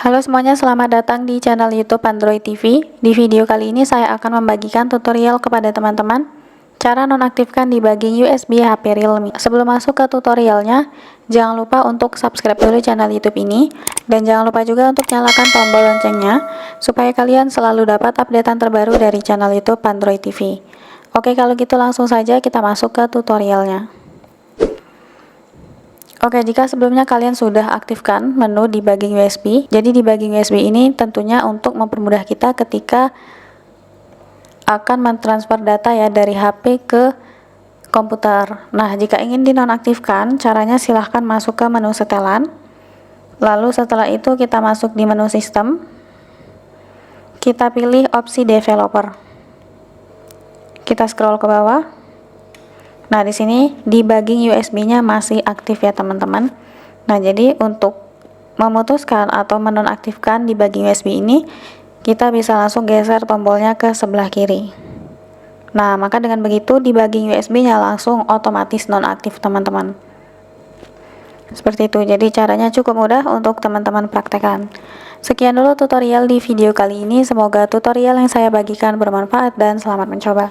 Halo semuanya, selamat datang di channel YouTube Android TV. Di video kali ini saya akan membagikan tutorial kepada teman-teman cara nonaktifkan debugging USB HP Realme. Sebelum masuk ke tutorialnya, jangan lupa untuk subscribe dulu channel YouTube ini dan jangan lupa juga untuk nyalakan tombol loncengnya supaya kalian selalu dapat updatean terbaru dari channel YouTube Android TV. Oke, kalau gitu langsung saja kita masuk ke tutorialnya. Oke, jika sebelumnya kalian sudah aktifkan menu debugging USB, jadi debugging USB ini tentunya untuk mempermudah kita ketika akan mentransfer data ya dari HP ke komputer. Nah, jika ingin dinonaktifkan, caranya silahkan masuk ke menu setelan. Lalu setelah itu kita masuk di menu sistem. Kita pilih opsi developer. Kita scroll ke bawah. Nah, di sini debugging USB-nya masih aktif ya, teman-teman. Nah, jadi untuk memutuskan atau menonaktifkan debugging USB ini, kita bisa langsung geser tombolnya ke sebelah kiri. Nah, maka dengan begitu debugging USB-nya langsung otomatis nonaktif, teman-teman. Seperti itu. Jadi caranya cukup mudah untuk teman-teman praktekkan. Sekian dulu tutorial di video kali ini. Semoga tutorial yang saya bagikan bermanfaat dan selamat mencoba.